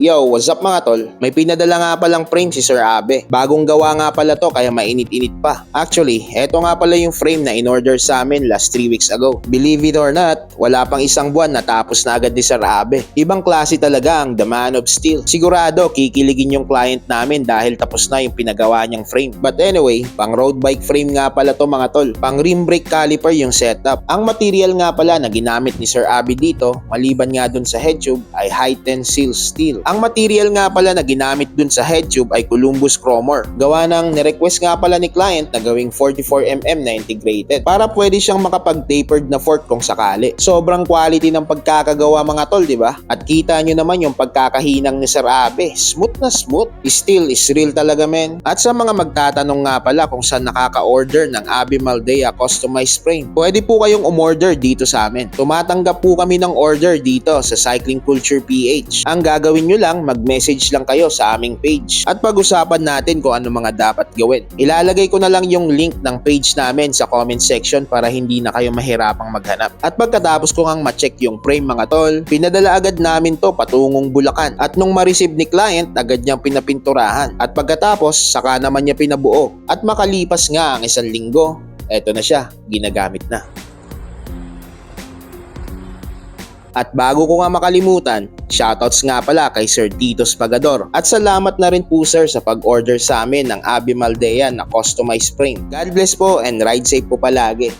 Yo, what's up mga tol? May pinadala nga palang frame si Sir Abe. Bagong gawa nga pala to kaya mainit-init pa. Actually, eto nga pala yung frame na in-order sa amin last 3 weeks ago. Believe it or not, wala pang isang buwan natapos na agad ni Sir Abe. Ibang klase talaga ang The Man of Steel. Sigurado kikiligin yung client namin dahil tapos na yung pinagawa niyang frame. But anyway, pang road bike frame nga pala to mga tol. Pang rim brake caliper yung setup. Ang material nga pala na ginamit ni Sir Abe dito, maliban nga dun sa head tube, ay high tensile steel. Ang material nga pala na ginamit dun sa head tube ay Columbus Chromor. Gawa ng nirequest nga pala ni client na gawing 44mm na integrated para pwede siyang makapag-tapered na fork kung sakali. Sobrang quality ng pagkakagawa mga tol, di ba? At kita nyo naman yung pagkakahinang ni Sir Abe. Smooth na smooth. Steel is real talaga men. At sa mga magtatanong nga pala kung saan nakaka-order ng Abe Maldea customized frame, pwede po kayong umorder dito sa amin. Tumatanggap po kami ng order dito sa Cycling Culture PH. Ang gagawin nyo lang, mag-message lang kayo sa aming page at pag-usapan natin kung ano mga dapat gawin. Ilalagay ko na lang yung link ng page namin sa comment section para hindi na kayo mahirapang maghanap. At pagkatapos ko ngang ma-check yung frame mga tol, pinadala agad namin to patungong Bulacan at nung ma-receive ni client, agad niyang pinapinturahan at pagkatapos saka naman niya pinabuo at makalipas nga ang 1 linggo, eto na siya, ginagamit na. At bago ko nga makalimutan, shoutouts nga pala kay Sir Titos Pagador at salamat na rin po sir sa pag-order sa amin ng Abe Maldea na customized frame. God bless po and ride safe po palagi.